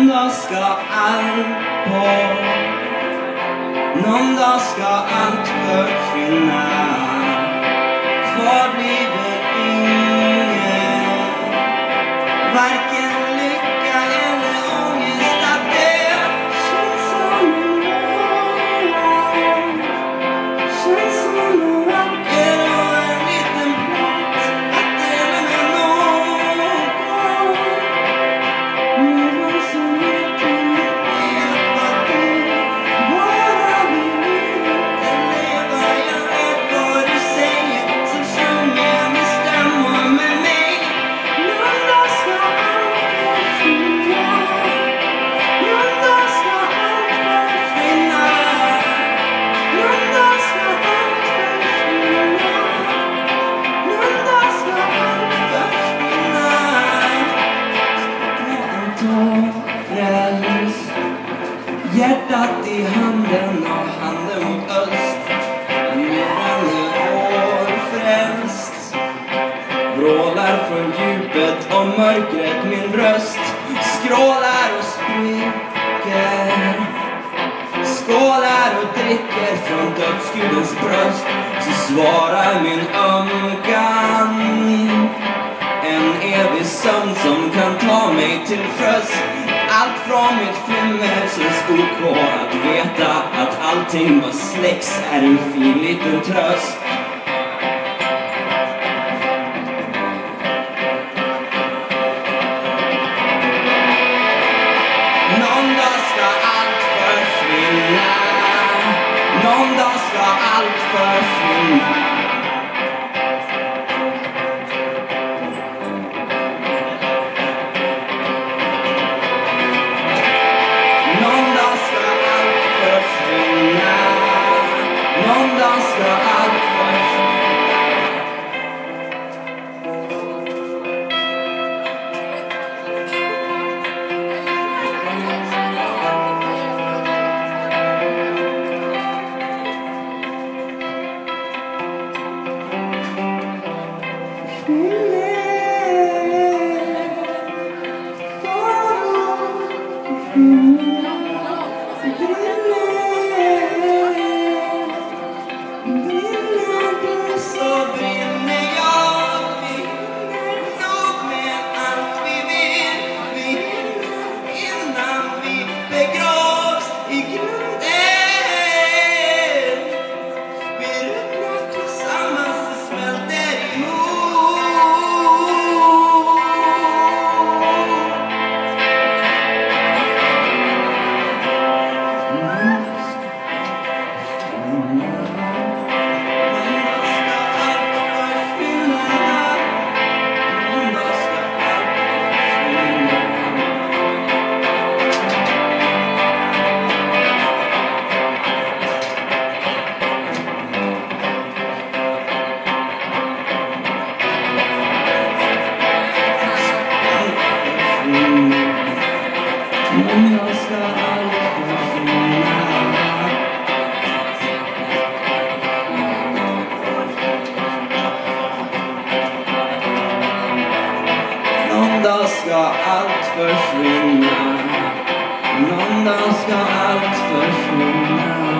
Någon dag ska allt bort. Någon dag ska allt försvinna. Kvar blir väl inget, varken lycka eller ångest. Att det känns som känns som en vacker och en liten plats att dela med någon. Någon som inte vet vad du bara vill inte leva. Jag vet vad du säger, så sjunger med stämmor med mig. Någon dag ska allt försvinna. Någon dag ska allt försvinna. Någon dag ska allt försvinna. Någon dag ska allt försvinna. På en tågräls, hjärtat i handen och handen mot öst. Levande år frälst, vrålar från djupet och mörkret min röst. Skrålar och spricker, skålar och dricker från dödsgudens bröst. Så svarar min ömkan, en evig sömn som kan ta mig till tröst. Allt från mitt flimmer känns OK. Att veta att allting var släcks är en fin liten tröst. Någon dag ska allt försvinna. Någon dag ska allt försvinna. Någon dag ska allt försvinna. Någon dag ska allt försvinna. Någon dag ska allt försvinna. Någon dag ska allt försvinna.